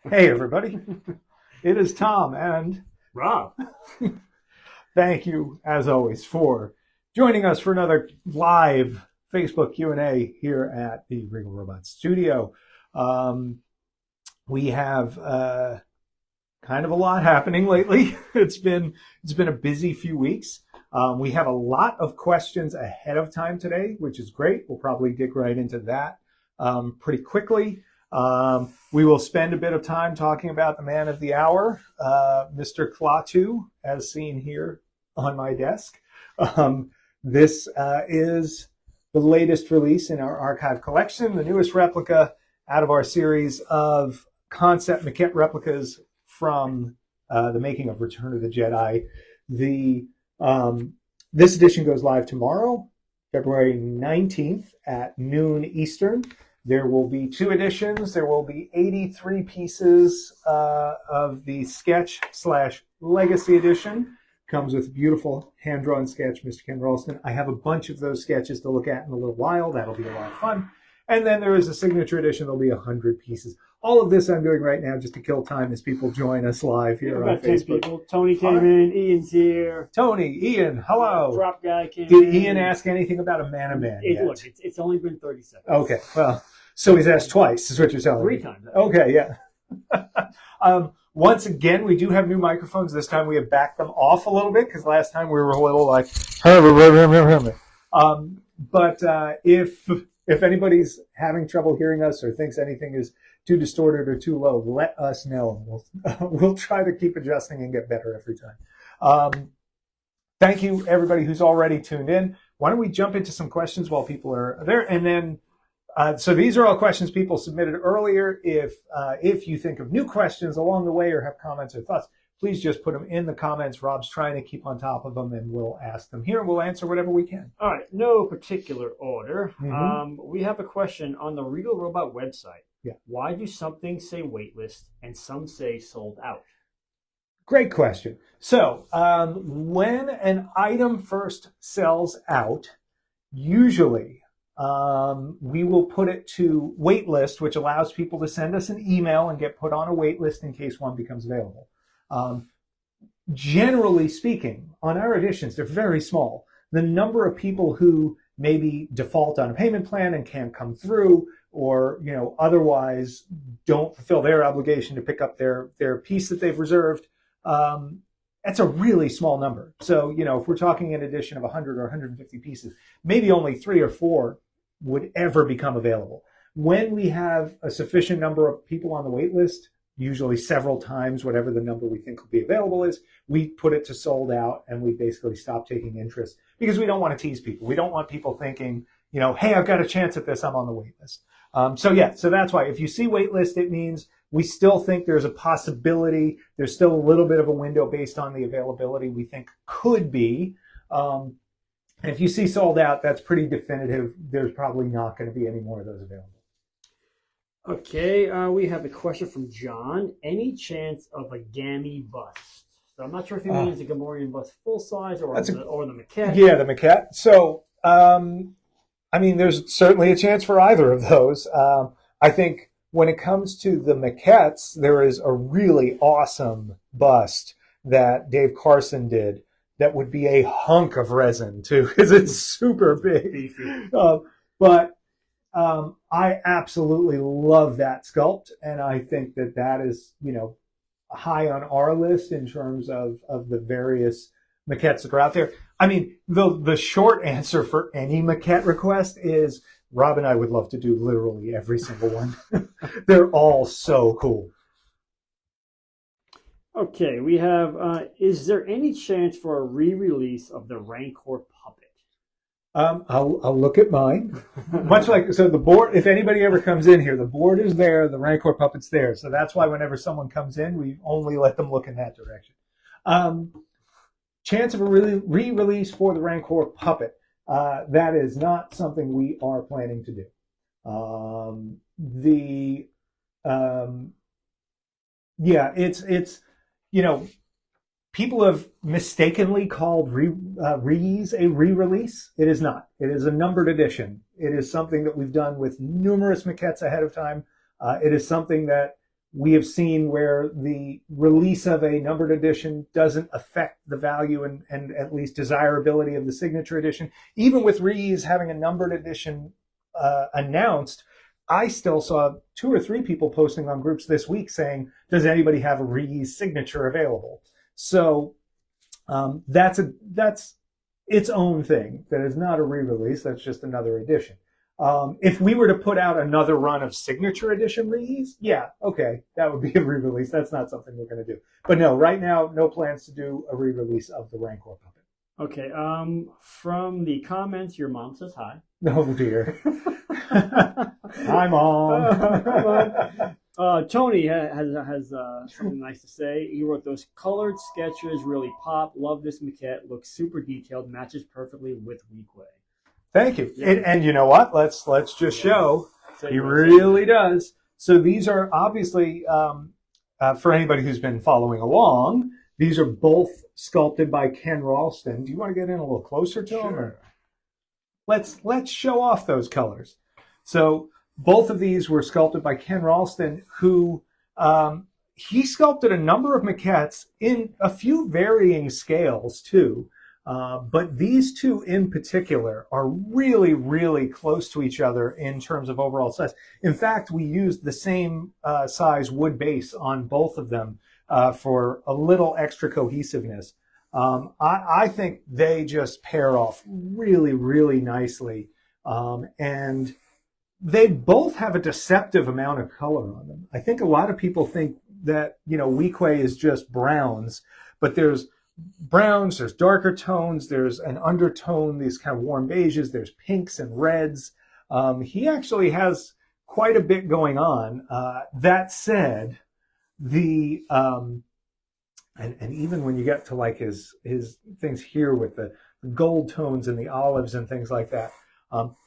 Hey, everybody. It is Tom, and Rob. thank you, as always, for joining us for another live Facebook Q&A here at the Regal Robot Studio. Um, we have kind of a lot happening lately. It's been a busy few weeks. We have a lot of questions ahead of time today, which is great. We'll probably dig right into that pretty quickly. We will spend a bit of time talking about the man of the hour, Mr. Klaatu, as seen here on my desk. This is the latest release in our archive collection, the newest replica out of our series of concept maquette replicas from the making of Return of the Jedi. This edition goes live tomorrow, February 19th at noon Eastern. There will be two editions. There will be 83 pieces of the sketch/legacy edition. Comes with a beautiful hand-drawn sketch, Mr. Ken Ralston. I have a bunch of those sketches to look at in a little while. That'll be a lot of fun. And then there is a signature edition. There'll be 100 pieces. All of this I'm doing right now just to kill time as people join us live here on Facebook. People. Tony came in. Ian's here. Tony, Ian, hello. Drop guy came Did in. Ian ask anything about a man-a-man yet? Look, it's only been 30 seconds. Okay, well, so he's asked twice, is what you're telling me. 3 times. Okay, yeah. Once again, we do have new microphones. This time we have backed them off a little bit because last time we were a little like, but if anybody's having trouble hearing us or thinks anything is too distorted or too low, let us know. We'll try to keep adjusting and get better every time. Thank you, everybody who's already tuned in. Why don't we jump into some questions while people are there, and then. So these are all questions people submitted earlier. If you think of new questions along the way or have comments or thoughts, please just put them in the comments. Rob's trying to keep on top of them, and we'll ask them here, and we'll answer whatever we can. All right, no particular order. Mm-hmm. We have a question on the Regal Robot website. Yeah. Why do some things say waitlist and some say sold out? Great question. So when an item first sells out, usually we will put it to waitlist, which allows people to send us an email and get put on a waitlist in case one becomes available. Generally speaking, on our editions, they're very small. The number of people who maybe default on a payment plan and can't come through, or otherwise don't fulfill their obligation to pick up their piece that they've reserved, that's a really small number. So, if we're talking an edition of 100 or 150 pieces, maybe only 3 or 4 would ever become available. When we have a sufficient number of people on the wait list, usually several times whatever the number we think will be available is, we put it to sold out, and we basically stop taking interest because we don't want to tease people. We don't want people thinking, hey, I've got a chance at this, I'm on the wait list. So that's why if you see wait list, it means we still think there's a possibility. There's still a little bit of a window based on the availability we think could be. If you see sold out, that's pretty definitive. There's probably not going to be any more of those available. Okay, we have a question from John. Any chance of a Gammy bust? So I'm not sure if he means a Gamorrean bust full size or the maquette. Yeah, the maquette. So, there's certainly a chance for either of those. I think when it comes to the maquettes, there is a really awesome bust that Dave Carson did that would be a hunk of resin, too, because it's super big. But I absolutely love that sculpt, and I think that is, high on our list in terms of the various maquettes that are out there. The short answer for any maquette request is Rob and I would love to do literally every single one. They're all so cool. Okay, we have, is there any chance for a re-release of the Rancor puppet? I'll look at mine. Much like, so the board, if anybody ever comes in here, the board is there, the Rancor puppet's there. So that's why whenever someone comes in, we only let them look in that direction. Chance of a re-release for the Rancor puppet. That is not something we are planning to do. It's people have mistakenly called Ree-Yees a re-release. It is not. It is a numbered edition. It is something that we've done with numerous maquettes ahead of time. It is something that We have seen where the release of a numbered edition doesn't affect the value and at least desirability of the signature edition. Even with Ree-Yees having a numbered edition announced, I still saw 2 or 3 people posting on groups this week saying, does anybody have a Ree-Yees signature available? So that's its own thing. That is not a re-release. That's just another edition. If we were to put out another run of signature edition Ree-Yees, yeah, okay, that would be a re-release. That's not something we're going to do. But no, right now, no plans to do a re-release of the Rancor puppet. Okay, from the comments, your mom says hi. Oh, dear. Hi, Mom. Tony has something nice to say. He wrote, those colored sketches really pop. Love this maquette. Looks super detailed. Matches perfectly with Weequay. Thank you. Yeah. And you know what? Let's just show. He really does. So these are obviously, for anybody who's been following along, these are both sculpted by Ken Ralston. Do you want to get in a little closer to him? Or? Let's show off those colors. So both of these were sculpted by Ken Ralston, who he sculpted a number of maquettes in a few varying scales too. But these two in particular are really, really close to each other in terms of overall size. In fact, we used the same size wood base on both of them for a little extra cohesiveness. I think they just pair off really, really nicely. And they both have a deceptive amount of color on them. I think a lot of people think that, Weequay is just browns, but there's browns, there's darker tones, there's an undertone, these kind of warm beiges, there's pinks and reds. He actually has quite a bit going on. That said, the and even when you get to like his things here with the gold tones and the olives and things like that.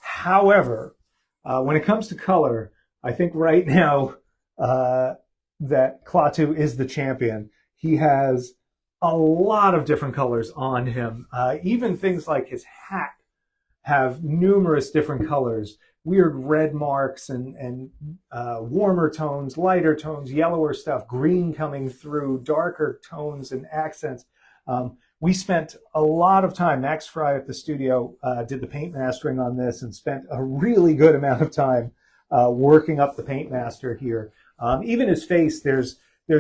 However, when it comes to color, I think right now that Klaatu is the champion. He has a lot of different colors on him. Even things like his hat have numerous different colors, weird red marks and warmer tones, lighter tones, yellower stuff, green coming through, darker tones and accents. We spent a lot of time, Max Fry at the studio did the paint mastering on this and spent a really good amount of time working up the paint master here. Even his face, there's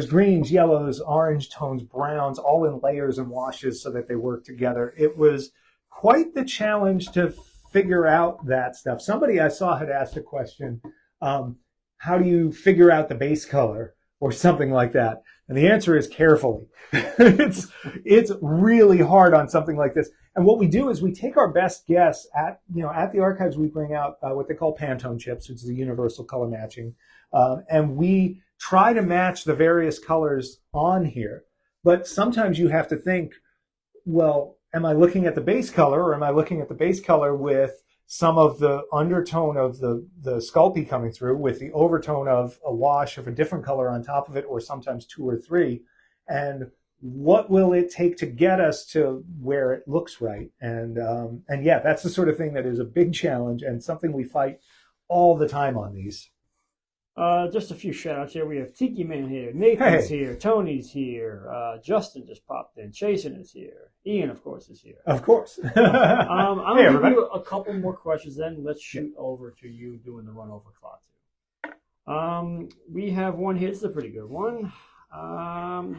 greens, yellows, orange tones, browns, all in layers and washes so that they work together. It was quite the challenge to figure out that stuff. Somebody I saw had asked a question, how do you figure out the base color or something like that? And the answer is carefully. It's really hard on something like this. And what we do is we take our best guess at the archives. We bring out what they call Pantone chips, which is a universal color matching. And we try to match the various colors on here. But sometimes you have to think, well, am I looking at the base color or am I looking at the base color with some of the undertone of the Sculpey coming through with the overtone of a wash of a different color on top of it, or sometimes 2 or 3? And what will it take to get us to where it looks right? And yeah, that's the sort of thing that is a big challenge and something we fight all the time on these. Just a few shout outs here. We have Tiki Man here, Nathan's here, Tony's here, Justin just popped in, Chasen is here, Ian, of course, is here. Of course. I'm going to give you a couple more questions, then let's shoot over to you doing the run over Klaatu. We have one here. This is a pretty good one. Out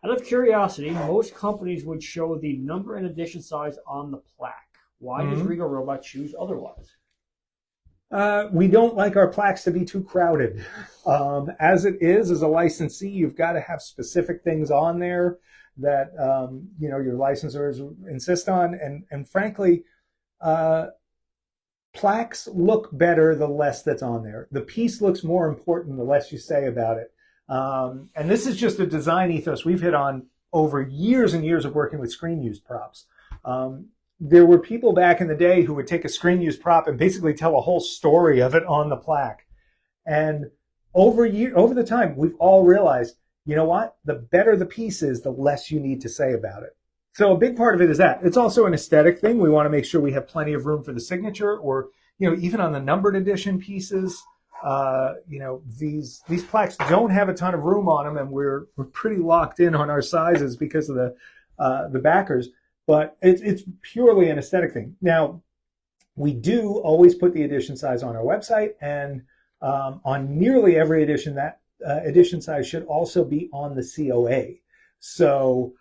of curiosity, most companies would show the number and edition size on the plaque. Why does Regal Robot choose otherwise? We don't like our plaques to be too crowded. As it is, as a licensee, you've got to have specific things on there that your licensors insist on. And frankly, plaques look better the less that's on there. The piece looks more important the less you say about it. And this is just a design ethos we've hit on over years and years of working with screen-used props. There were people back in the day who would take a screen-used prop and basically tell a whole story of it on the plaque. And over the time, we've all realized, you know what? The better the piece is, the less you need to say about it. So a big part of it is that. It's also an aesthetic thing. We want to make sure we have plenty of room for the signature, or even on the numbered edition pieces, these plaques don't have a ton of room on them, and we're pretty locked in on our sizes because of the backers. But it's purely an aesthetic thing. Now, we do always put the edition size on our website, and on nearly every edition, that edition size should also be on the COA. So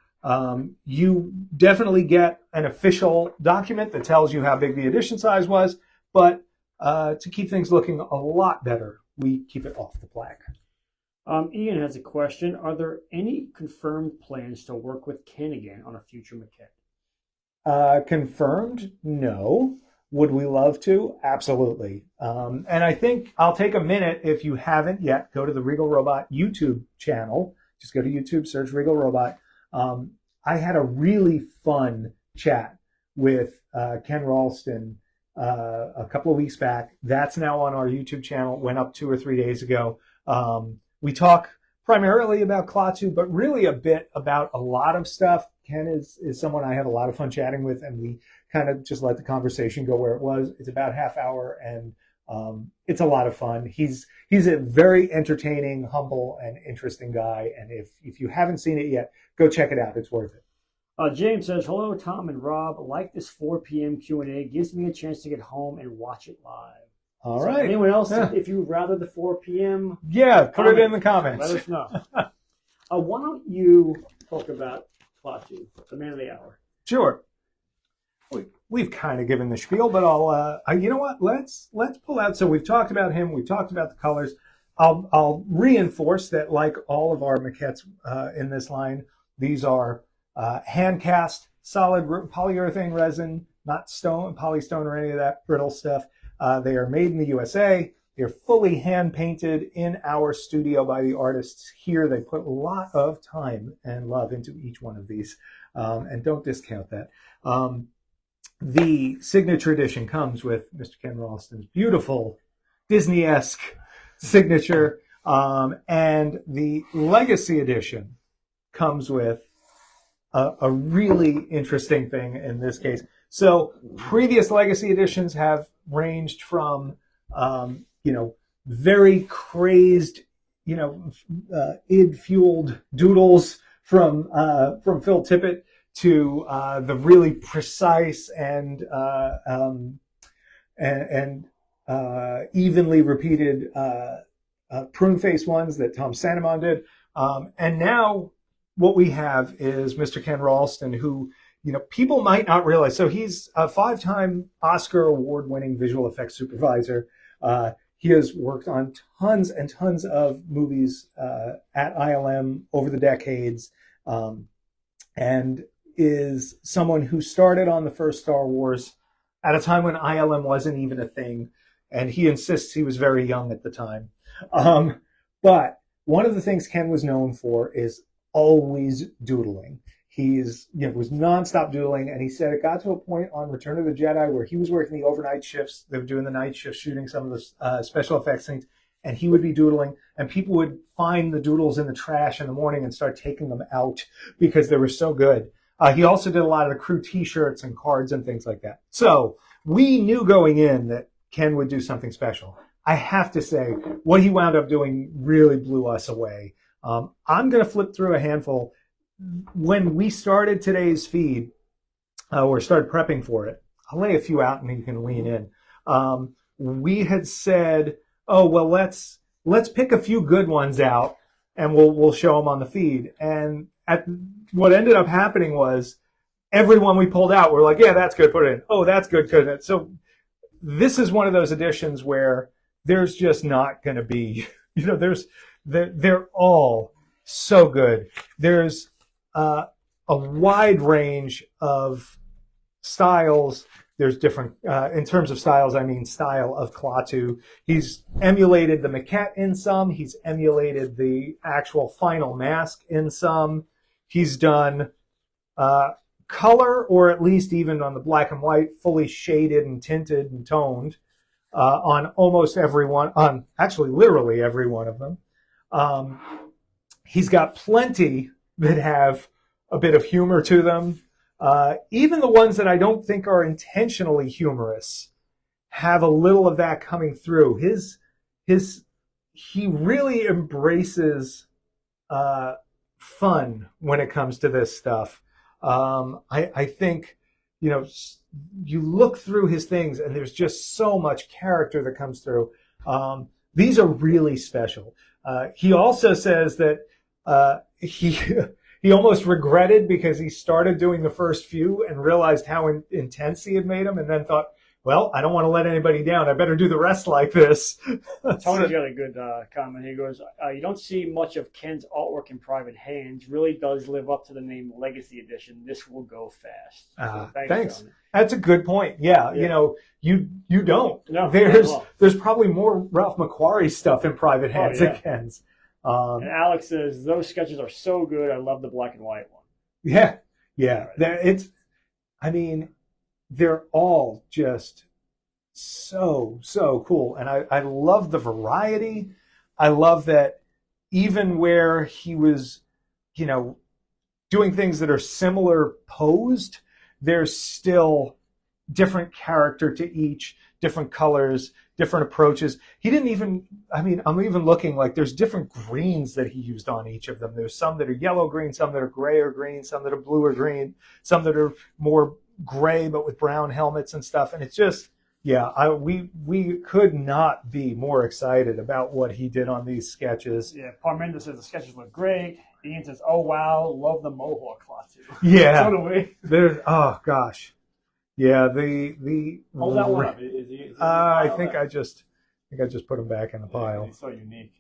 you definitely get an official document that tells you how big the edition size was, but to keep things looking a lot better, we keep it off the plaque. Ian has a question. Are there any confirmed plans to work with Ken again on a future Maquette? Confirmed? No. Would we love to? Absolutely. And I think I'll take a minute, if you haven't yet, go to the Regal Robot YouTube channel. Just go to YouTube, search Regal Robot. I had a really fun chat with Ken Ralston a couple of weeks back. That's now on our YouTube channel. Went up 2 or 3 days ago. We talk primarily about Klaatu, but really a bit about a lot of stuff. Ken is someone I had a lot of fun chatting with, and we kind of just let the conversation go where it was. It's about half hour, and it's a lot of fun. He's a very entertaining, humble, and interesting guy. And if you haven't seen it yet, go check it out. It's worth it. James says, hello, Tom and Rob. Like this 4 p.m. Q&A. Gives me a chance to get home and watch it live. All right. Anyone else, if you would rather the 4 p.m.? Yeah, put it in the comments. Let us know. Why don't you talk about Klaatu, the man of the hour? Sure. We've kind of given the spiel, but I'll, you know what? Let's pull out. So we've talked about him. We've talked about the colors. I'll reinforce that, like all of our maquettes in this line, these are hand cast, solid polyurethane resin, not stone, polystone, or any of that brittle stuff. They are made in the USA. They're fully hand painted in our studio by the artists here. They put a lot of time and love into each one of these, and don't discount that. The signature edition comes with Mr. Ken Ralston's beautiful Disney-esque signature, and the Legacy edition comes with a really interesting thing in this case. So previous Legacy editions have ranged from, very crazed, id-fueled doodles from Phil Tippett to the really precise and evenly repeated prune face ones that Tom Sanamon did. And now what we have is Mr. Ken Ralston, who, people might not realize. So he's a 5-time Oscar award-winning visual effects supervisor. He has worked on tons and tons of movies at ILM over the decades, and is someone who started on the first Star Wars at a time when ILM wasn't even a thing, and he insists he was very young at the time. But one of the things Ken was known for is always doodling. He's was nonstop doodling, and he said it got to a point on Return of the Jedi where he was working the overnight shifts. They were doing the night shift, shooting some of the special effects things, and he would be doodling, and people would find the doodles in the trash in the morning and start taking them out because they were so good. He also did a lot of the crew T-shirts and cards and things like that. So we knew going in that Ken would do something special. I have to say, what he wound up doing really blew us away. I'm going to flip through a handful. When we started today's feed, or started prepping for it, I'll lay a few out and you can lean in. We had said, oh, well, let's pick a few good ones out and we'll show them on the feed. And what ended up happening was everyone we pulled out, we're like, yeah, that's good, put it in. Oh, that's good, put it in. So this is one of those editions where there's just not going to be, they're all so good. There's a wide range of styles. There's different, in terms of styles, I mean style of Klaatu. He's emulated the Maquette in some. He's emulated the actual final mask in some. He's done color, or at least even on the black and white, fully shaded and tinted and toned on almost every one, on actually literally every one of them. He's got plenty that have a bit of humor to them. Even the ones that I don't think are intentionally humorous have a little of that coming through. His he really embraces fun when it comes to this stuff. I think, you look through his things and there's just so much character that comes through. These are really special. He also says that he almost regretted because he started doing the first few and realized how intense he had made them, and then thought, well, I don't want to let anybody down. I better do the rest like this. Tony's got a good comment. He goes, you don't see much of Ken's artwork in private hands. Really does live up to the name Legacy Edition. This will go fast. So thanks. That's a good point. Yeah. You don't. No, there's probably more Ralph McQuarrie stuff in private hands than Ken's. And Alex says, those sketches are so good. I love the black and white one. Yeah. Yeah. They're all just so cool. And I love the variety. I love that even where he was, doing things that are similar posed, there's still different character to each, different colors, different approaches. He didn't even, I'm even looking, like, there's different greens that he used on each of them. There's some that are yellow green, some that are gray or green, some that are blue or green, some that are more gray but with brown helmets and stuff. And it's just, we could not be more excited about what he did on these sketches. Yeah, Parmenda says the sketches look great. Ian says, oh wow, love the Mohawk Klaatu. Yeah. So do we. There's, oh gosh. Yeah, the hold that one up. I think I just put him back in the pile. He's so unique.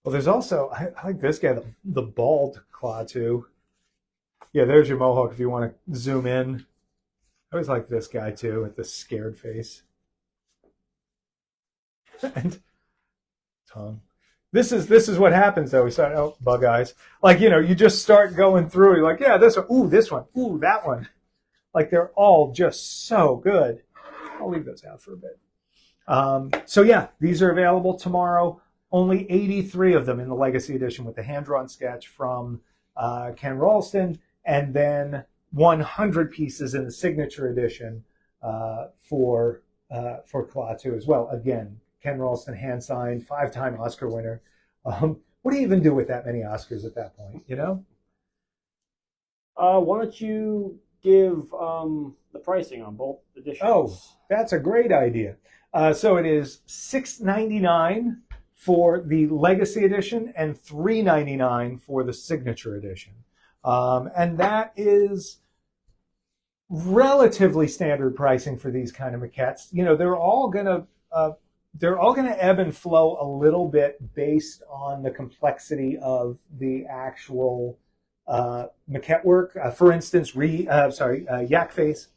Well, there's also, I like this guy, the bald Klaatu. Yeah, there's your Mohawk if you want to zoom in. I always like this guy too, with the scared face. And tongue. This is what happens though. We start, bug eyes. Like, you just start going through. You're like, yeah, this one. Ooh, that one. Like, they're all just so good. I'll leave those out for a bit. So yeah, these are available tomorrow. Only 83 of them in the Legacy Edition with the hand-drawn sketch from Ken Ralston, and then 100 pieces in the Signature Edition for Klaatu as well. Again, Ken Ralston, hand-signed, 5-time Oscar winner. What do you even do with that many Oscars at that point, Why don't you give the pricing on both editions? Oh, that's a great idea. So it is $6.99 for the Legacy Edition and $3.99 for the Signature Edition. And that is relatively standard pricing for these kind of maquettes. They're all gonna ebb and flow a little bit based on the complexity of the actual maquette work. For instance, Yak Face,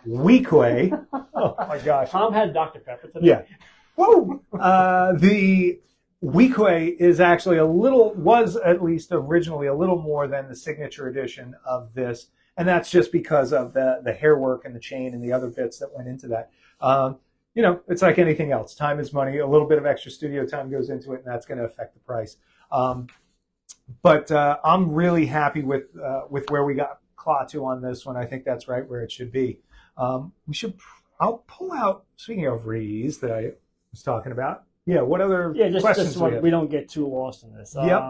Weequay. Oh my gosh! Tom had Dr. Pepper today. Yeah. Whoa. The Weequay is actually was at least originally a little more than the Signature Edition of this, and that's just because of the hair work and the chain and the other bits that went into that. It's like anything else. Time is money. A little bit of extra studio time goes into it, and that's going to affect the price. But I'm really happy with where we got Klaatu on this one. I think that's right where it should be. I'll pull out, speaking of Ree-Yees that I was talking about. Yeah, what other questions just so we don't get too lost in this. Yep.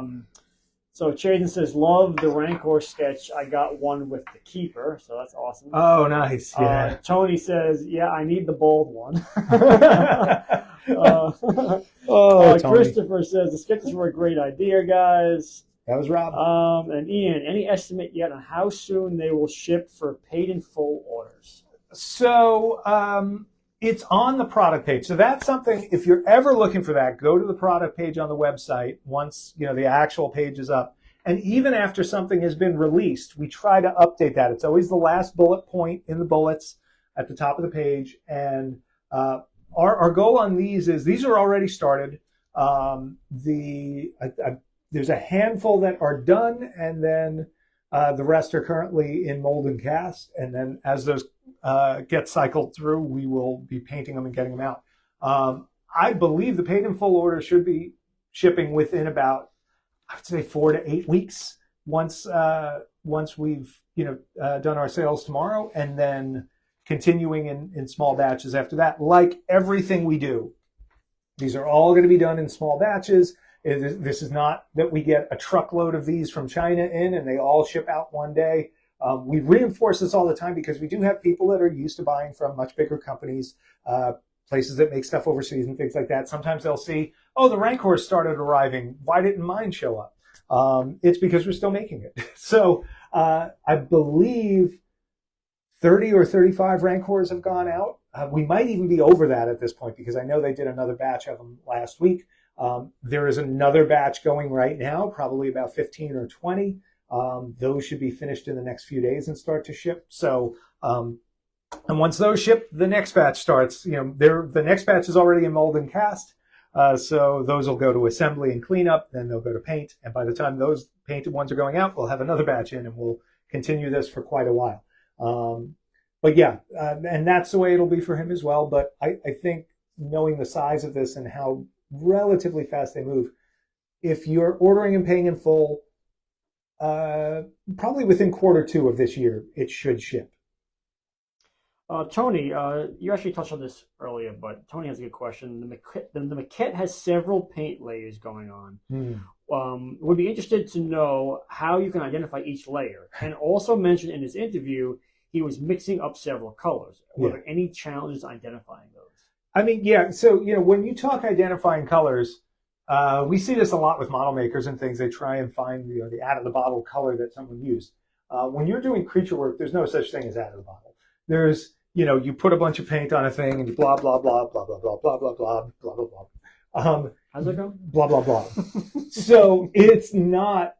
So Chaden says, love the Rancor sketch. I got one with the Keeper, so that's awesome. Oh, nice. Yeah. Tony says, yeah, I need the bald one. Christopher says, the sketches were a great idea, guys. That was Rob. And Ian, any estimate yet on how soon they will ship for paid in full orders? So it's on the product page. So that's something, if you're ever looking for that, go to the product page on the website once the actual page is up. And even after something has been released, we try to update that. It's always the last bullet point in the bullets at the top of the page. And our goal on these are already started. There's a handful that are done, and then the rest are currently in mold and cast. And then as those get cycled through, we will be painting them and getting them out. I believe the paid in full order should be shipping within about, I would say, 4 to 8 weeks once we've done our sales tomorrow, and then continuing in small batches after that. Like everything we do, These are all going to be done in small batches. This is not that we get a truckload of these from China in and they all ship out one day. We reinforce this all the time because we do have people that are used to buying from much bigger companies, places that make stuff overseas and things like that. Sometimes they'll see, oh, the Rancors started arriving. Why didn't mine show up? It's because we're still making it. So I believe 30 or 35 Rancors have gone out. We might even be over that at this point because I know they did another batch of them last week. There is another batch going right now, probably about 15 or 20. Those should be finished in the next few days and start to ship. So, and once those ship, the next batch starts. The next batch is already in mold and cast. So those will go to assembly and cleanup, then they'll go to paint. And by the time those painted ones are going out, we'll have another batch in and we'll continue this for quite a while. But yeah, and that's the way it'll be for him as well. But I think knowing the size of this and how relatively fast they move, if you're ordering and paying in full, probably within Q2 of this year, it should ship. Tony, you actually touched on this earlier, but Tony has a good question. The Maquette has several paint layers going on. Would be interested to know how you can identify each layer. And also mentioned in his interview, he was mixing up several colors. Were there any challenges identifying those? I mean, yeah. So, when you talk identifying colors, we see this a lot with model makers and things. They try and find, the out-of-the-bottle color that someone used. When you're doing creature work, there's no such thing as out-of-the-bottle. There's, you put a bunch of paint on a thing and you blah, blah, blah, blah, blah, blah, blah, blah, blah, blah, blah, blah. How's that go? Blah, blah, blah. So it's not,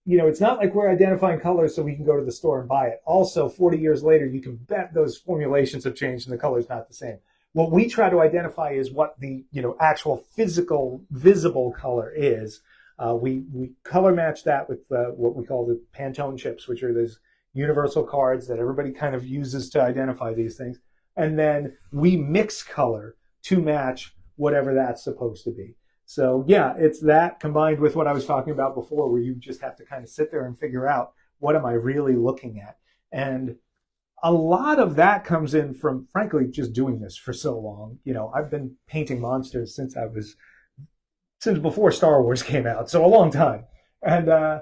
it's not like we're identifying colors so we can go to the store and buy it. Also, 40 years later, you can bet those formulations have changed and the color's not the same. What we try to identify is what the, actual physical, visible color is. We color match that with what we call the Pantone chips, which are those universal cards that everybody kind of uses to identify these things. And then we mix color to match whatever that's supposed to be. So yeah, it's that combined with what I was talking about before, where you just have to kind of sit there and figure out, what am I really looking at? And a lot of that comes in from, frankly, just doing this for so long. I've been painting monsters since before Star Wars came out, so a long time. And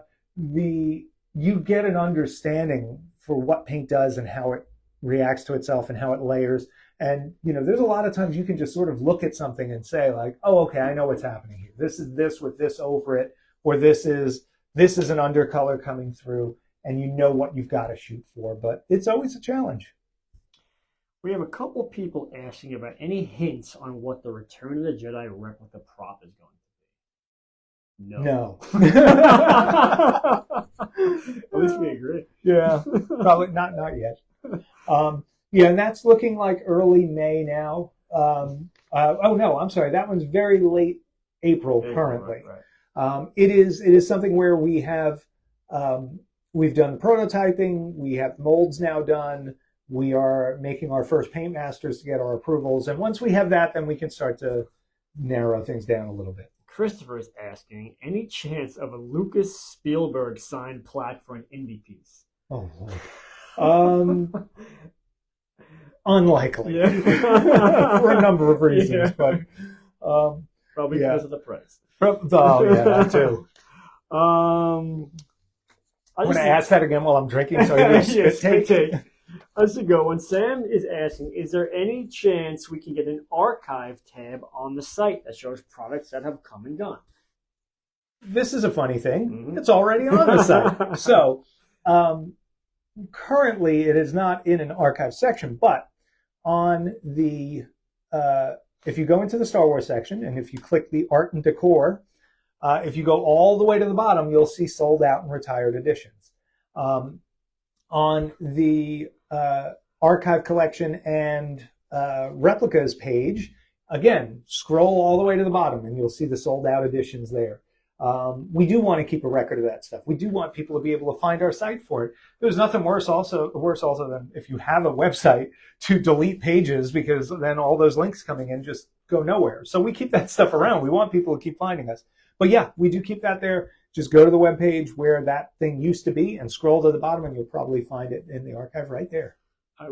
you get an understanding for what paint does and how it reacts to itself and how it layers. And, there's a lot of times you can just sort of look at something and say like, oh, okay, I know what's happening here. This is this with this over it, or this is an undercolor coming through, and you know what you've got to shoot for. But it's always a challenge. We have a couple people asking about any hints on what the Return of the Jedi replica prop is going to be. No. At least we agree. Yeah, probably not yet. Yeah, and that's looking like early May now. Oh no, I'm sorry. That one's very late April currently. Right. It is something where we have we've done prototyping. We have molds now done. We are making our first paint masters to get our approvals, and once we have that, then we can start to narrow things down a little bit. Christopher is asking, any chance of a Lucas Spielberg signed plaque for an indie piece? Oh, Lord. Unlikely. Yeah. For a number of reasons, but probably because of the price. Oh, yeah, that too. I'm going to ask that again while I'm drinking, so I spit take. As you go, and Sam is asking, is there any chance we can get an archive tab on the site that shows products that have come and gone? This is a funny thing. Mm-hmm. It's already on the site. So currently it is not in an archive section, but on the, if you go into the Star Wars section and if you click the art and decor, if you go all the way to the bottom, you'll see sold out and retired editions. On the archive collection and replicas page, again, scroll all the way to the bottom and you'll see the sold out editions there. We do want to keep a record of that stuff. We do want people to be able to find our site for it. There's nothing worse also than if you have a website to delete pages, because then all those links coming in just go nowhere. So we keep that stuff around. We want people to keep finding us. But yeah, we do keep that there. Just go to the webpage where that thing used to be and scroll to the bottom and you'll probably find it in the archive right there.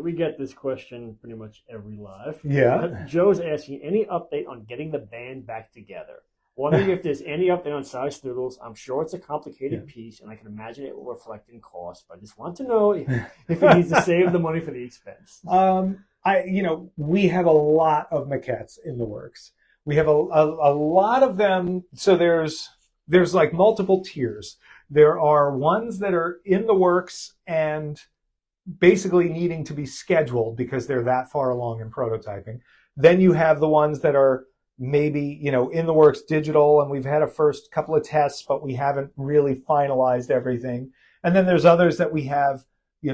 We get this question pretty much every live. Yeah. Joe's asking, any update on getting the band back together? Wondering if there's any update on Size Noodles. I'm sure it's a complicated piece, and I can imagine it will reflect in cost. But I just want to know if it needs to save the money for the expense. We have a lot of maquettes in the works. We have a lot of them. So there's like multiple tiers. There are ones that are in the works and basically needing to be scheduled because they're that far along in prototyping. Then you have the ones that are maybe, in the works digital, and we've had a first couple of tests, but we haven't really finalized everything. And then there's others that we have,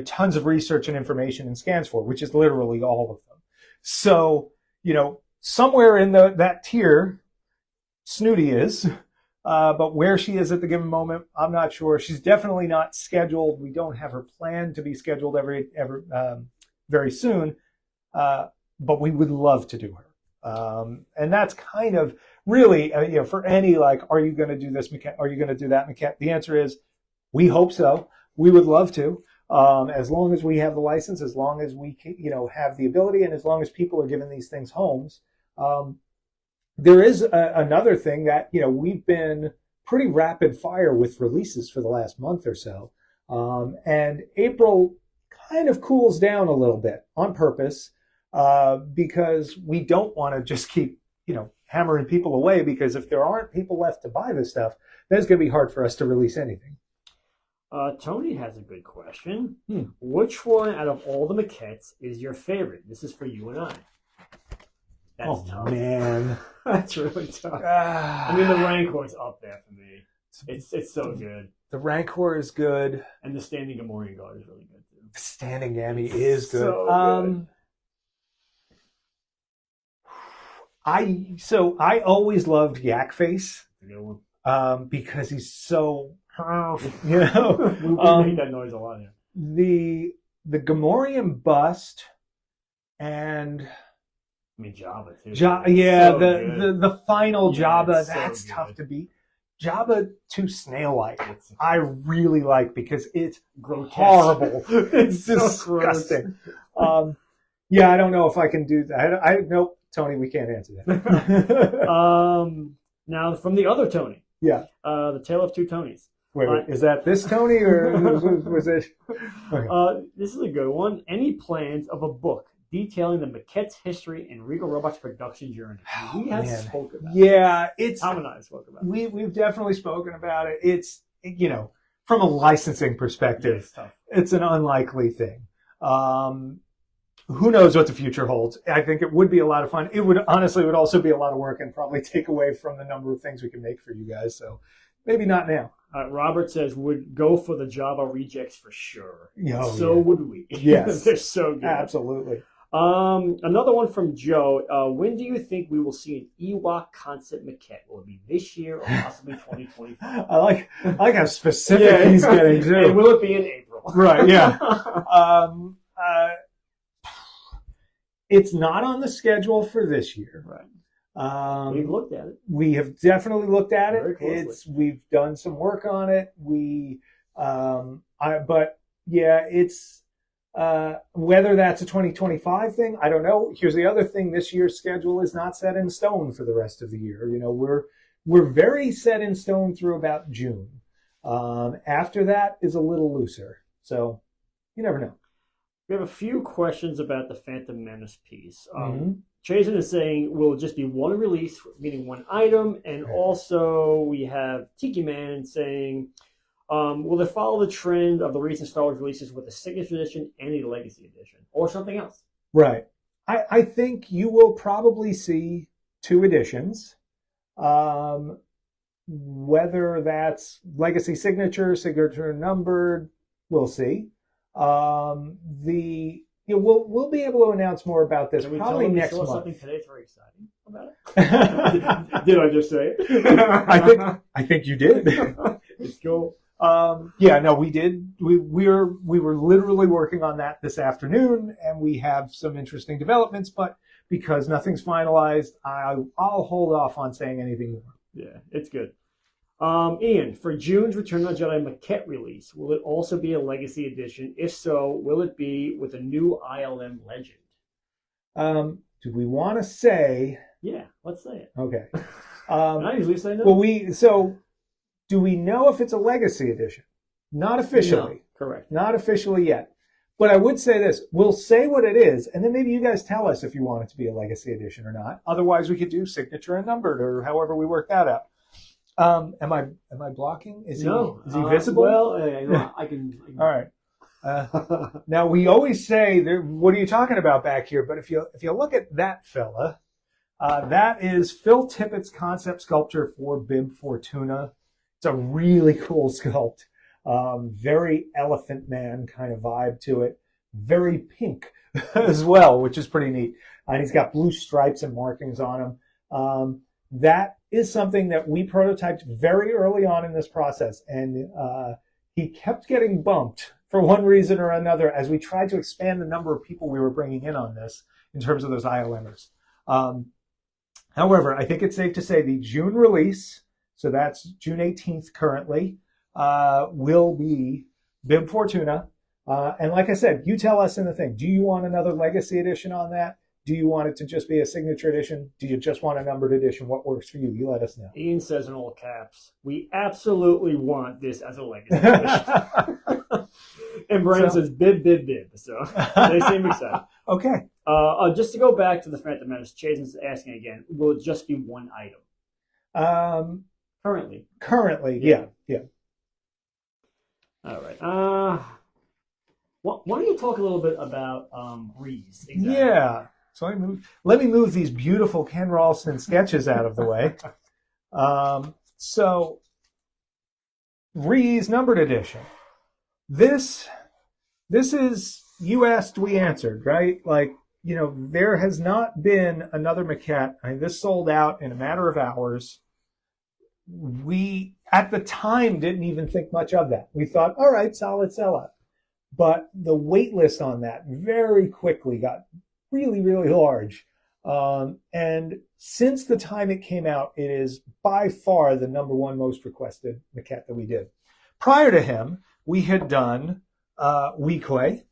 tons of research and information and scans for, which is literally all of them. So, somewhere in that tier, Snooty is, but where she is at the given moment, I'm not sure. She's definitely not scheduled. We don't have her planned to be scheduled very soon, but we would love to do her. And that's kind of really, for any, are you going to do this maquette? Are you going to do that maquette? The answer is, we hope so. We would love to, as long as we have the license, as long as we, have the ability, and as long as people are giving these things homes. There is another thing that, we've been pretty rapid fire with releases for the last month or so. And April kind of cools down a little bit on purpose, because we don't want to just keep, hammering people away, because if there aren't people left to buy this stuff, then it's going to be hard for us to release anything. Tony has a good question. Which one out of all the maquettes is your favorite? This is for you and I. That's tough. Man. That's really tough. The Rancor's up there for me. It's so good. The Rancor is good. And the Standing Gamorrean Guard is really good too. The Standing Gammy is good. So good. I always loved Yak Face. Good one. Because he's so we made that noise a lot. Yeah. The Gamorrean bust and Jabba too. The final Jabba, that's so tough to beat. Jabba to Snail-like, I really like, because it's grotesque. Horrible. It's so disgusting. I don't know if I can do that. Nope, Tony, we can't answer that. Now from the other Tony. Yeah. The Tale of Two Tonys. Wait, is that this Tony, or was it? Okay. This is a good one. Any plans of a book detailing the maquette's history and Regal Robots' production journey? We have spoken about it. Yeah, Tom and I spoke about it. We've definitely spoken about it. It's, from a licensing perspective, it's an unlikely thing. Who knows what the future holds? I think it would be a lot of fun. It would also be a lot of work and probably take away from the number of things we can make for you guys. So maybe not now. Robert says, would go for the Java rejects for sure. Would we. Yes. They're so good. Absolutely. Another one from Joe. When do you think we will see an Ewok concept maquette? Will it be this year or possibly 2025? I like how specific he's getting too. And will it be in April? Right, yeah. It's not on the schedule for this year. Right. We've looked at it. We have definitely looked at it. Very closely. We've done some work on it. It's whether that's a 2025 thing, I don't know. Here's the other thing: this year's schedule is not set in stone for the rest of the year. We're very set in stone through about June. After that is a little looser. So you never know. We have a few questions about the Phantom Menace piece. Jason is saying, will it just be one release, meaning one item? And also we have Tiki Man saying, will it follow the trend of the recent Star Wars releases with a Signature Edition and a Legacy Edition? Or something else? Right. I think you will probably see 2 editions. Whether that's Legacy Signature, Signature Numbered, we'll see. We'll be able to announce more about this probably next month. Something today that's very exciting about it. Did I just say it? I think you did. It's cool. We did. We were literally working on that this afternoon, and we have some interesting developments. But because nothing's finalized, I'll hold off on saying anything more. Yeah, it's good. Ian, for June's Return of the Jedi Maquette release, will it also be a Legacy Edition? If so, will it be with a new ILM legend? Do we want to say? Yeah, let's say it. Okay. I usually say no. Well, do we know if it's a Legacy Edition? Not officially. No, correct. Not officially yet. But I would say this. We'll say what it is, and then maybe you guys tell us if you want it to be a Legacy Edition or not. Otherwise, we could do signature and numbered or however we work that out. Am I blocking? Is he visible? Well, I can. All right. Now we always say, what are you talking about back here? But if you look at that fella, that is Phil Tippett's concept sculpture for Bib Fortuna. It's a really cool sculpt. Very Elephant Man kind of vibe to it. Very pink as well, which is pretty neat. And he's got blue stripes and markings on him. That is something that we prototyped very early on in this process. And he kept getting bumped for one reason or another as we tried to expand the number of people we were bringing in on this in terms of those ILMers. However, I think it's safe to say the June release, so that's June 18th currently, will be Bib Fortuna. And like I said, you tell us in the thing, do you want another Legacy Edition on that? Do you want it to just be a signature edition? Do you just want a numbered edition? What works for you? You let us know. Ian says in all caps, we absolutely want this as a Legacy Edition. And Brian says, bib, bib, bib. So they seem excited. Okay. Just to go back to the Phantom Menace, Jason's asking again, will it just be one item? Currently, yeah. All right. Why don't you talk a little bit about Ree-Yees? Exactly. Yeah. So let me move these beautiful Ken Ralston sketches out of the way. So Ree-Yees numbered edition. This is, you asked, we answered, right? Like, there has not been another Maquette. I mean, this sold out in a matter of hours. We, at the time, didn't even think much of that. We thought, all right, solid sellout. But the wait list on that very quickly got really, really large. And since the time it came out, it is by far the number one most requested Maquette that we did. Prior to him, we had done Weequay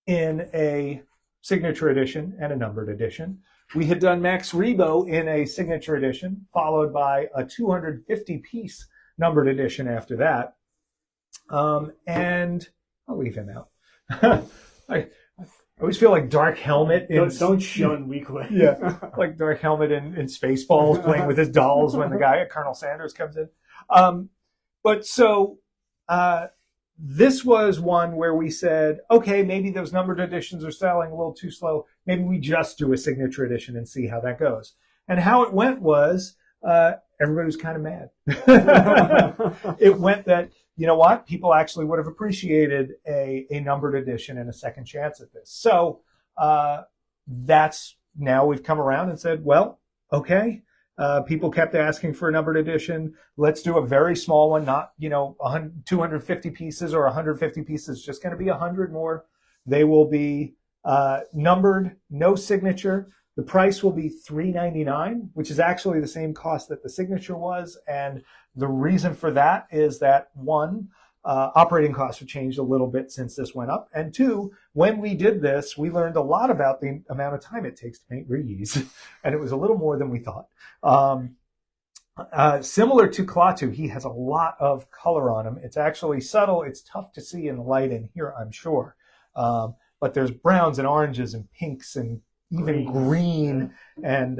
in a signature edition and a numbered edition. We had done Max Rebo in a signature edition, followed by a 250-piece numbered edition after that. And I'll leave him out. I always feel like Dark Helmet. Don't shun Weequay. Yeah, like Dark Helmet in Spaceballs playing with his dolls when the guy, Colonel Sanders, comes in. But so this was one where we said, okay, maybe those numbered editions are selling a little too slow. Maybe we just do a signature edition and see how that goes. And how it went was everybody was kind of mad. It went that, you know what, people actually would have appreciated a numbered edition and a second chance at this. So that's, now we've come around and said, well, okay. People kept asking for a numbered edition. Let's do a very small one, not 250 pieces or 150 pieces. Just going to be 100 more. They will be numbered, no signature. The price will be $3.99, which is actually the same cost that the signature was. And the reason for that is that, one, operating costs have changed a little bit since this went up. And two, when we did this, we learned a lot about the amount of time it takes to paint Ree-Yees. And it was a little more than we thought. Similar to Klaatu, he has a lot of color on him. It's actually subtle. It's tough to see in the light in here, I'm sure. But there's browns and oranges and pinks and even green and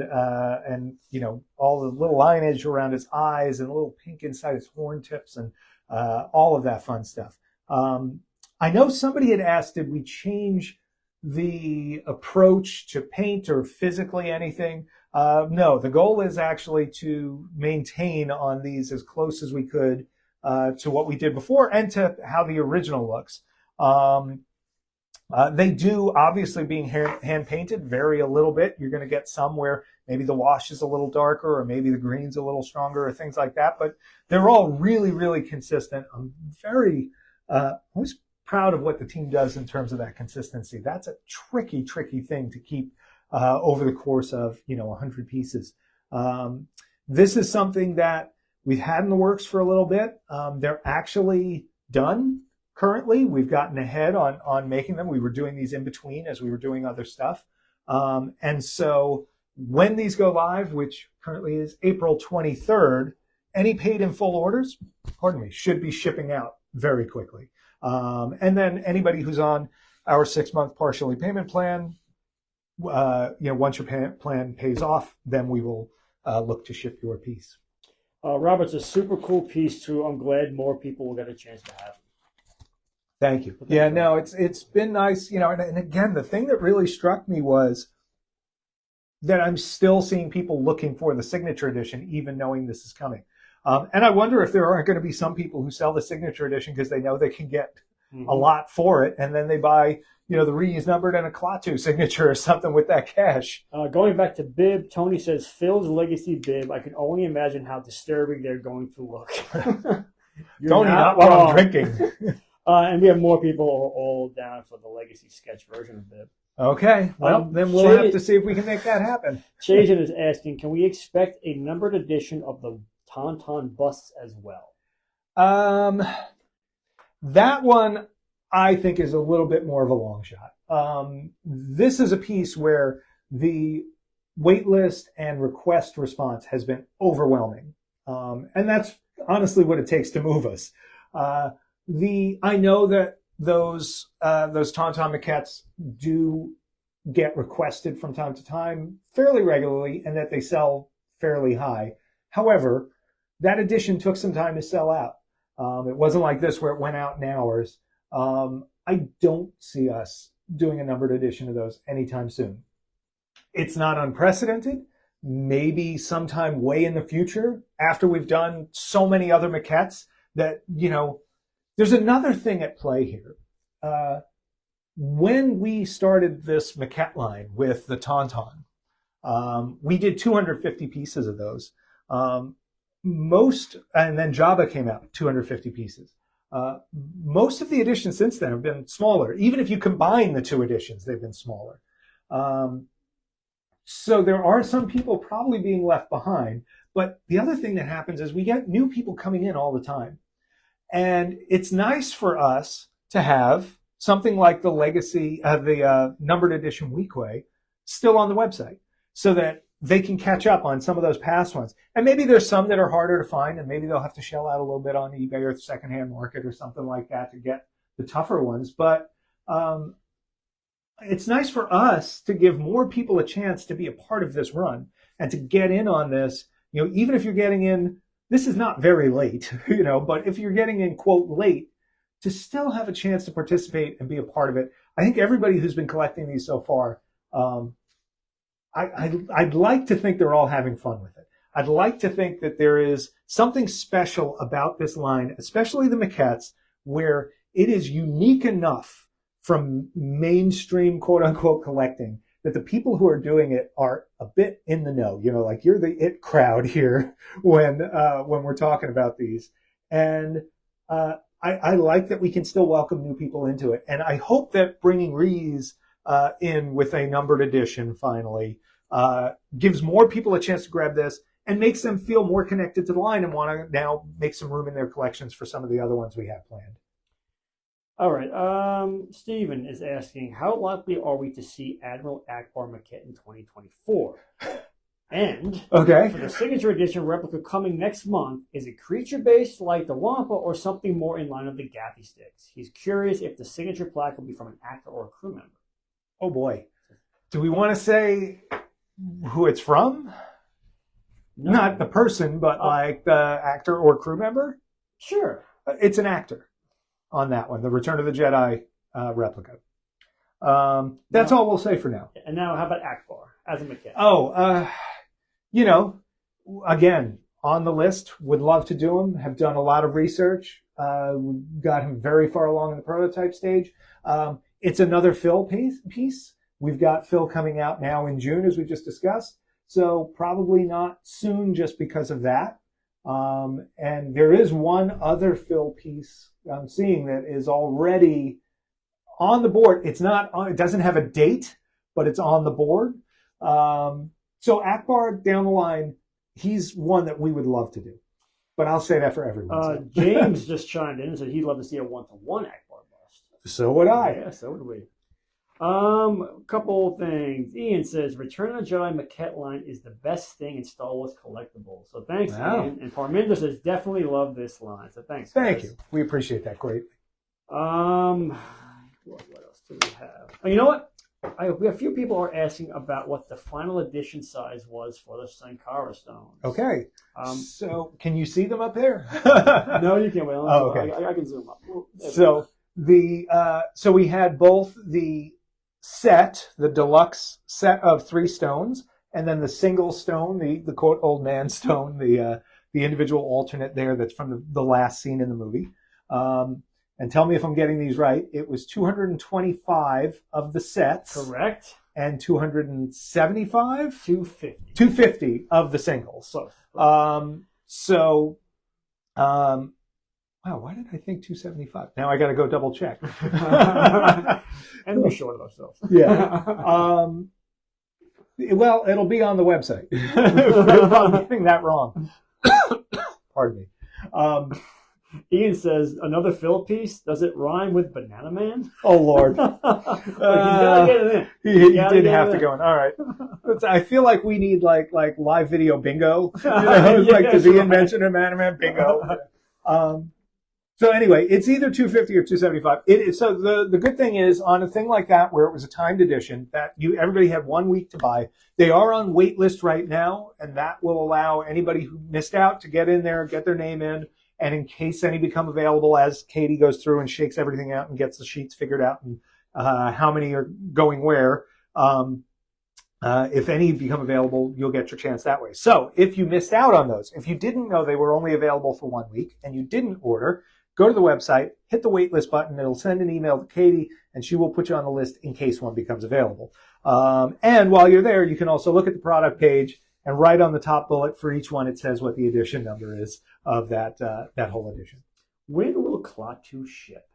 all the little lineage around his eyes and a little pink inside his horn tips and all of that fun stuff. I know somebody had asked, did we change the approach to paint or physically anything? No, the goal is actually to maintain on these as close as we could to what we did before and to how the original looks. They do, obviously, being hand painted, vary a little bit. You're going to get some where maybe the wash is a little darker or maybe the green's a little stronger or things like that. But they're all really, really consistent. I'm very always proud of what the team does in terms of that consistency. That's a tricky, tricky thing to keep over the course of 100 pieces. This is something that we've had in the works for a little bit. They're actually done currently. We've gotten ahead on making them. We were doing these in between as we were doing other stuff. And so when these go live, which currently is April 23rd, any paid in full orders, should be shipping out very quickly. And then anybody who's on our 6-month partially payment plan, once your plan pays off, then we will look to ship your piece. Robert's a super cool piece too. I'm glad more people will get a chance to have it. Thank you. Yeah, no, it's been nice, and again, the thing that really struck me was that I'm still seeing people looking for the signature edition, even knowing this is coming. And I wonder if there aren't going to be some people who sell the signature edition because they know they can get a lot for it, and then they buy, the Ree-Yees numbered and a Klaatu signature or something with that cash. Going back to bib, Tony says, Phil's legacy bib. I can only imagine how disturbing they're going to look. Tony, not while I'm drinking. And we have more people all down for the legacy sketch version of bib. Okay, well, then we'll have to see if we can make that happen. Chajan is asking, can we expect a numbered edition of the Tauntaun busts as well? That one, I think, is a little bit more of a long shot. This is a piece where the waitlist and request response has been overwhelming. And that's honestly what it takes to move us. I know that those Tauntaun maquettes do get requested from time to time fairly regularly, and that they sell fairly high. However, that edition took some time to sell out. It wasn't like this where it went out in hours. I don't see us doing a numbered edition of those anytime soon. It's not unprecedented. Maybe sometime way in the future, after we've done so many other maquettes, that, there's another thing at play here. When we started this maquette line with the Tauntaun, we did 250 pieces of those. And then Jabba came out, 250 pieces. Most of the editions since then have been smaller. Even if you combine the two editions, they've been smaller. So there are some people probably being left behind. But the other thing that happens is we get new people coming in all the time. And it's nice for us to have something like the legacy of the numbered edition Weequay still on the website so that they can catch up on some of those past ones. And maybe there's some that are harder to find, and maybe they'll have to shell out a little bit on eBay or the secondhand market or something like that to get the tougher ones. But it's nice for us to give more people a chance to be a part of this run and to get in on this. Even if you're getting in, this is not very late, but if you're getting in, quote, late, to still have a chance to participate and be a part of it. I think everybody who's been collecting these so far, I'd like to think they're all having fun with it. I'd like to think that there is something special about this line, especially the maquettes, where it is unique enough from mainstream, quote unquote, collecting that the people who are doing it are a bit in the know. Like you're the it crowd here when we're talking about these. And I like that we can still welcome new people into it. And I hope that bringing Ree-Yees in with a numbered edition finally gives more people a chance to grab this and makes them feel more connected to the line and want to now make some room in their collections for some of the other ones we have planned. All right. Stephen is asking, how likely are we to see Admiral Ackbar Maquette in 2024? And for the signature edition replica coming next month, is it creature-based like the Wampa or something more in line with the Gaffy sticks? He's curious if the signature plaque will be from an actor or a crew member. Oh, boy. Do we want to say who it's from? No. Not the person, but like the actor or crew member? Sure. It's an actor on that one, the Return of the Jedi replica. That's all we'll say for now. And now how about Ackbar as a Maquette? Again, on the list, would love to do them, have done a lot of research, got him very far along in the prototype stage. It's another Phil piece. We've got Phil coming out now in June, as we just discussed. So probably not soon just because of that. And there is one other Phil piece I'm seeing that is already on the board. It doesn't have a date, but it's on the board. So Ackbar down the line, he's one that we would love to do. but I'll say that for everyone. James just chimed in and said he'd love to see a 1-to-1 Akbar bust. So would I. Yeah, so would we. Couple things. Ian says Return of the Jedi Maquette line is the best thing in Star Wars collectibles. So thanks, Ian. And Parminder says definitely love this line. So thanks. Thank you. We appreciate that greatly. What else do we have? Oh, you know what? A few people are asking about what the final edition size was for the Sankara stones. Okay. So can you see them up there? No, you can't. Well, okay. I can zoom up. So so we had both the set, the deluxe set of 3 stones, and then the single stone, the quote old man stone, the individual alternate there that's from the last scene in the movie. And tell me if I'm getting these right. It was 225 of the sets. Correct. And 275? 250. 250 of the singles. Wow, why did I think 275? Now I got to go double check. And we're short of ourselves. Yeah. Well, it'll be on the website. If I'm getting that wrong. Pardon me. Ian says, another Phil piece? Does it rhyme with Banana Man? Oh, Lord. You gotta get it in. He did have to go in. All right. I feel like we need like live video bingo. Like the reinvention of Banana Man bingo. So anyway, it's either 250 or 275. So the good thing is on a thing like that where it was a timed edition that everybody had 1 week to buy. They are on waitlist right now, and that will allow anybody who missed out to get in there, get their name in. And in case any become available as Katie goes through and shakes everything out and gets the sheets figured out and how many are going where, if any become available, you'll get your chance that way. So if you missed out on those, if you didn't know they were only available for 1 week and you didn't order, go to the website, hit the waitlist button. It'll send an email to Katie, and she will put you on the list in case one becomes available. And while you're there, you can also look at the product page. And right on the top bullet for each one, it says what the edition number is of that whole edition. When will Klaatu ship?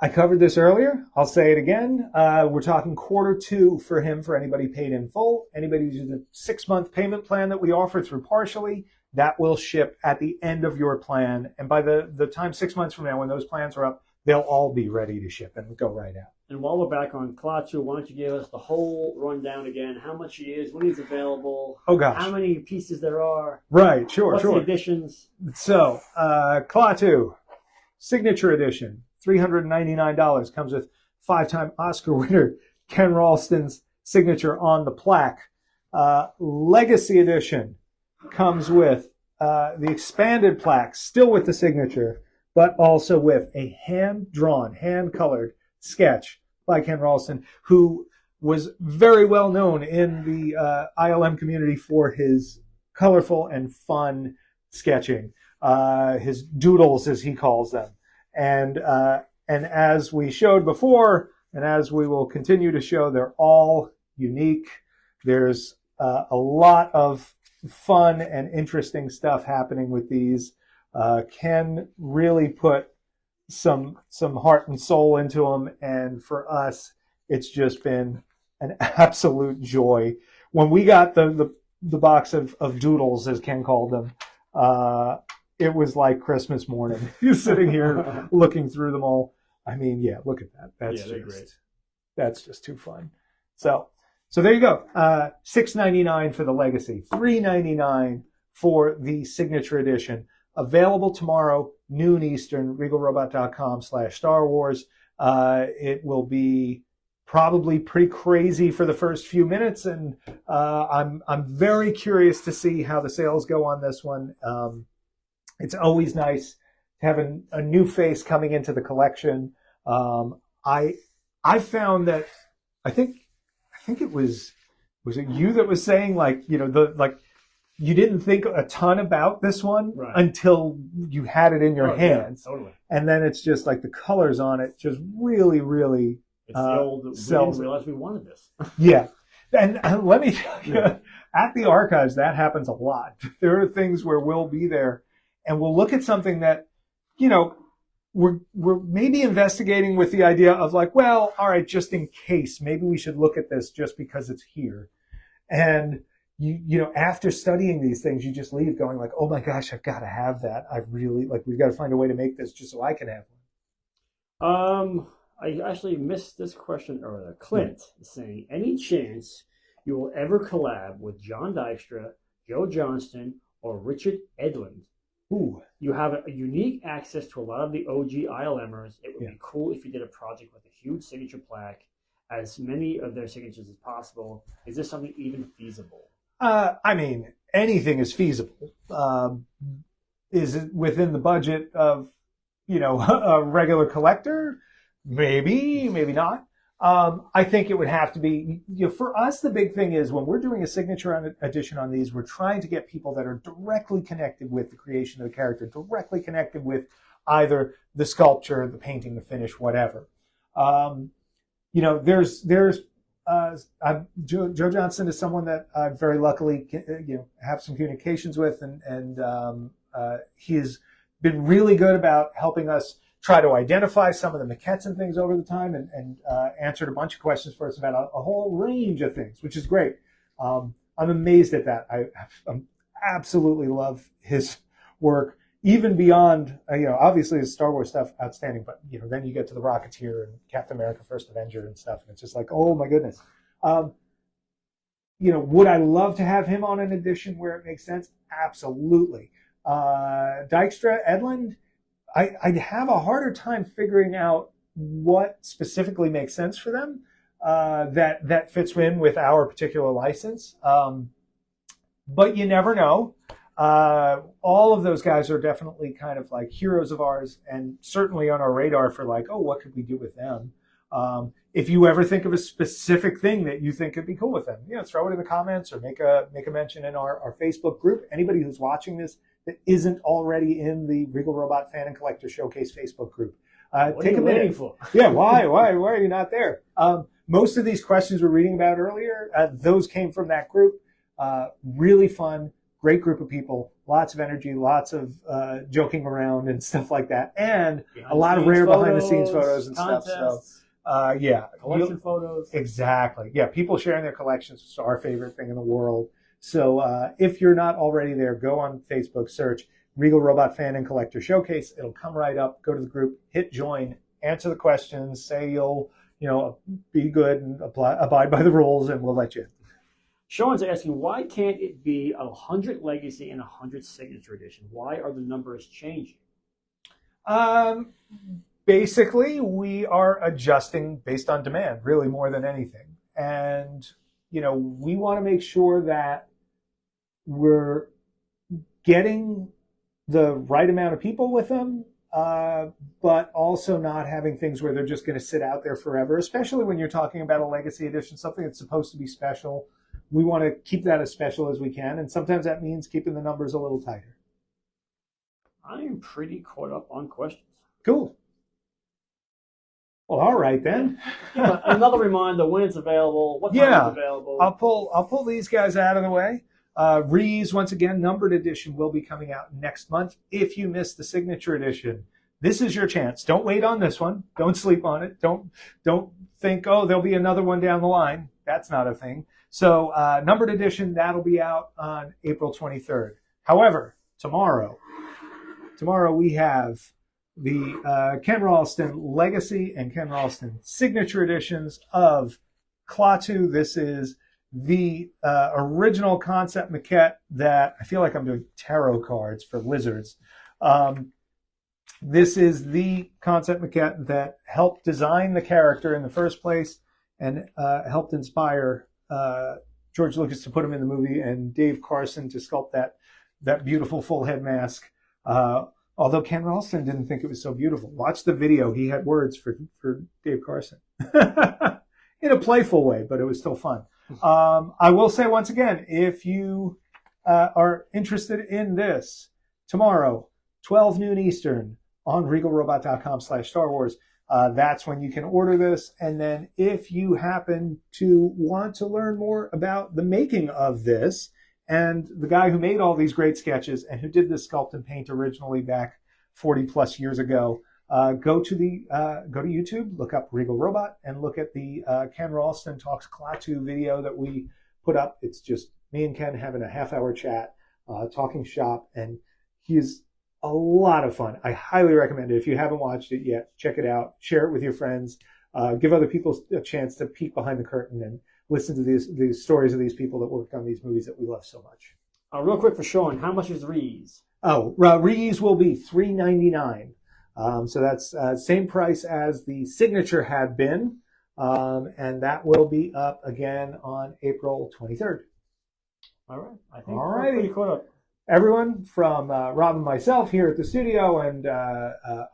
I covered this earlier. I'll say it again. We're talking Q2 for him for anybody paid in full. Anybody who's in the 6-month payment plan that we offer through Partially, that will ship at the end of your plan. And by the time 6 months from now, when those plans are up, they'll all be ready to ship and go right out. And while we're back on Klaatu, why don't you give us the whole rundown again? How much he is, when he's available, oh gosh, how many pieces there are. Right, sure, what's the additions? So, Klaatu, Signature Edition, $399, comes with 5-time Oscar winner Ken Ralston's signature on the plaque. Legacy Edition comes with the expanded plaque, still with the signature, but also with a hand-drawn, hand-colored sketch by Ken Ralston, who was very well known in the ILM community for his colorful and fun sketching, his doodles, as he calls them. And as we showed before, and as we will continue to show, they're all unique. There's a lot of fun and interesting stuff happening with these. Ken really put some heart and soul into them, and for us, it's just been an absolute joy. When we got the box of doodles, as Ken called them, it was like Christmas morning. Sitting here looking through them all. I mean, yeah, look at that. That's just too fun. So there you go. $6.99 for the Legacy, $3.99 for the Signature Edition. Available tomorrow, noon Eastern, regalrobot.com/Star Wars. It will be probably pretty crazy for the first few minutes, and I'm very curious to see how the sales go on this one. It's always nice to have a new face coming into the collection. I found that I think it was it you that was saying you didn't think a ton about this one until you had it in your hands. Yeah, totally. And then it's just like the colors on it just really, really it's the old, we didn't realize we wanted this. Yeah. And let me tell you, at the archives, that happens a lot. There are things where we'll be there and we'll look at something that, we're maybe investigating with the idea of like, well, all right, just in case, maybe we should look at this just because it's here. And after studying these things, you just leave going like, oh my gosh, I've got to have that. I really like. We've got to find a way to make this just so I can have one. I actually missed this question earlier. Clint is saying, any chance you will ever collab with John Dykstra, Joe Johnston, or Richard Edlund? Ooh. You have a unique access to a lot of the OG ILMers. It would be cool if you did a project with a huge signature plaque, as many of their signatures as possible. Is this something even feasible? I mean, anything is feasible. Is it within the budget of, a regular collector? Maybe, maybe not. I think it would have to be, for us, the big thing is when we're doing a signature edition on these, we're trying to get people that are directly connected with the creation of the character, directly connected with either the sculpture, the painting, the finish, whatever. There's Joe Johnston is someone that I very luckily have some communications with, and he has been really good about helping us try to identify some of the maquettes and things over the time, and answered a bunch of questions for us about a whole range of things, which is great. I'm amazed at that. I absolutely love his work, even beyond, obviously his Star Wars stuff, outstanding, but, then you get to the Rocketeer and Captain America First Avenger and stuff, and it's just like, oh my goodness. Would I love to have him on an edition where it makes sense? Absolutely. Dykstra, Edlund, I'd have a harder time figuring out what specifically makes sense for them that fits in with our particular license. But you never know. All of those guys are definitely kind of like heroes of ours, and certainly on our radar for like, oh, what could we do with them? If you ever think of a specific thing that you think could be cool with them, throw it in the comments or make a mention in our Facebook group. Anybody who's watching this that isn't already in the Regal Robot Fan and Collector Showcase Facebook group, take a minute. For? Yeah, why are you not there? Most of these questions we're reading about earlier, those came from that group. Really fun, great group of people, lots of energy, lots of joking around and stuff like that, and a lot of rare behind-the-scenes photos and contests, stuff. So, collection photos. Exactly. Yeah, people sharing their collections is our favorite thing in the world. So if you're not already there, go on Facebook, search Regal Robot Fan and Collector Showcase. It'll come right up. Go to the group, hit join, answer the questions, say you'll be good and abide by the rules, and we'll let you in. Sean's asking, why can't it be 100 Legacy and 100 Signature Edition? Why are the numbers changing? Basically, we are adjusting based on demand, really more than anything. And, we want to make sure that we're getting the right amount of people with them, but also not having things where they're just going to sit out there forever, especially when you're talking about a Legacy Edition, something that's supposed to be special. We want to keep that as special as we can, and sometimes that means keeping the numbers a little tighter. I am pretty caught up on questions. Cool. Well, all right then. Another reminder when it's available, what time it's available. I'll pull these guys out of the way. Ree-Yees, once again, numbered edition will be coming out next month. If you missed the signature edition, this is your chance. Don't wait on this one. Don't sleep on it. Don't think, oh, there'll be another one down the line. That's not a thing. So numbered edition, that'll be out on April 23rd. However, tomorrow we have the Ken Ralston Legacy and Ken Ralston Signature editions of Klaatu. This is the original concept maquette that I feel like I'm doing tarot cards for lizards. This is the concept maquette that helped design the character in the first place and helped inspire George Lucas to put him in the movie and Dave Carson to sculpt that beautiful full head mask. Although Ken Ralston didn't think it was so beautiful. Watch the video. He had words for Dave Carson in a playful way, but it was still fun. I will say once again, if you are interested in this, tomorrow, 12 noon Eastern on regalrobot.com/Star Wars, that's when you can order this. And then if you happen to want to learn more about the making of this, and the guy who made all these great sketches and who did this sculpt and paint originally back 40 plus years ago, go to YouTube, look up Regal Robot, and look at the Ken Ralston Talks Klaatu video that we put up. It's just me and Ken having a half-hour chat, talking shop, and he is a lot of fun. I highly recommend it. If you haven't watched it yet, check it out. Share it with your friends. Give other people a chance to peek behind the curtain and listen to these stories of these people that worked on these movies that we love so much. Real quick for Sean, how much is Ree-Yees? Oh, Ree-Yees will be $3.99. So that's same price as the signature had been. And that will be up again on April 23rd. All right. I think we're pretty caught up. Everyone from Rob and myself here at the studio, and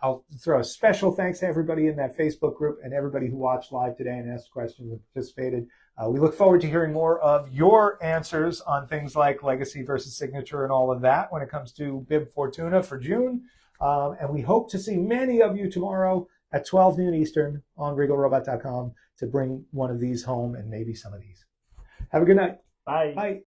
I'll throw a special thanks to everybody in that Facebook group and everybody who watched live today and asked questions and participated. We look forward to hearing more of your answers on things like legacy versus signature and all of that when it comes to Bib Fortuna for June. And we hope to see many of you tomorrow at 12 noon Eastern on RegalRobot.com to bring one of these home and maybe some of these. Have a good night. Bye. Bye.